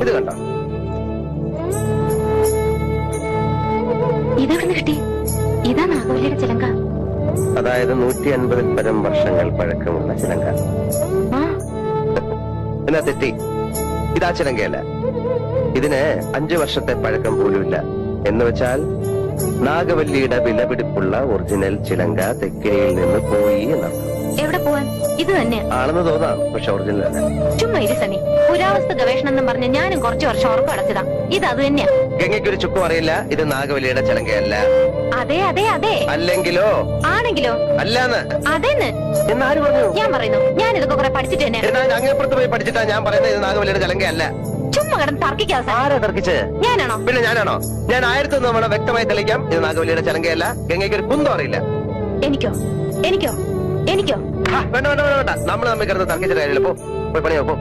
ഇത് കണ്ടോ? ഇതെവിടെ കിട്ടി? ഇതാ നാഗവല്ലിയുടെ ചിലങ്ക. അതായത് 150 പരം വർഷങ്ങൾ പഴക്കമുള്ള ചിലങ്ക. എന്നാ തെറ്റി, ഇതാ ചിലങ്കയല്ല. ഇതിന് 5 വർഷത്തെ പഴക്കം പോലുമില്ല. എന്ന് വെച്ചാൽ നാഗവല്ലിയുടെ വിലപിടിപ്പുള്ള ഒറിജിനൽ ചിലങ്ക തെക്കയിൽ നിന്ന് പോയി എന്നാണ്. എവിടെ പോവാൻ? ഇത് തന്നെ ആണെന്ന് തോന്നാം, പക്ഷെ ഒറിജിനൽ അല്ല. ചുമ്മാ ഇരി സണ്ണി. പുരാവസ്തു ഗവേഷണം എന്നും പറഞ്ഞ് ഞാനും കുറച്ചു വർഷം ഉറപ്പ് അടച്ചതാ. ഇത് അത് തന്നെയാ. ഗംഗയ്ക്കൊരു ചുക്കും അറിയില്ല ഇത് നാഗവല്ലിയുടെ ചിലങ്കയല്ല. അതെ അതെ അതെ. അല്ലെങ്കിലോ? ആണെങ്കിലോ? അല്ലാന്ന്. അതെന്ന് എന്നാര് പറഞ്ഞു? ഞാൻ പറയുന്നു. ഞാൻ ഇതൊക്കെ കുറെ പഠിച്ചിട്ട് തന്നെ. അങ്ങേപ്പുറത്ത് പോയി പഠിച്ചിട്ടാ ഞാൻ പറയുന്നത് ഇത് നാഗവല്ലിയുടെ ചിലങ്കയല്ല. ചുമ്മാ കിടന്ന് തർക്കിക്കാതെ. ആരാ തർക്കിച്ച്? ഞാനാണോ? പിന്നെ ഞാനാണോ? ഞാൻ 1001 തവണ വ്യക്തമായി തെളിയിക്കാം ഇത് നാഗവല്ലിയുടെ ചിലങ്കയല്ല. ഗംഗയ്ക്ക് ഒരു കുന്തം അറിയില്ല. എനിക്കോ? എനിക്കോ? എനിക്കോ? വേണ്ട വേണ്ട വേണ്ട, നമ്മൾ തമ്മിൽ കിടന്ന് തർക്കിച്ച കാര്യമില്ല. പോയി പണിയോ പോ.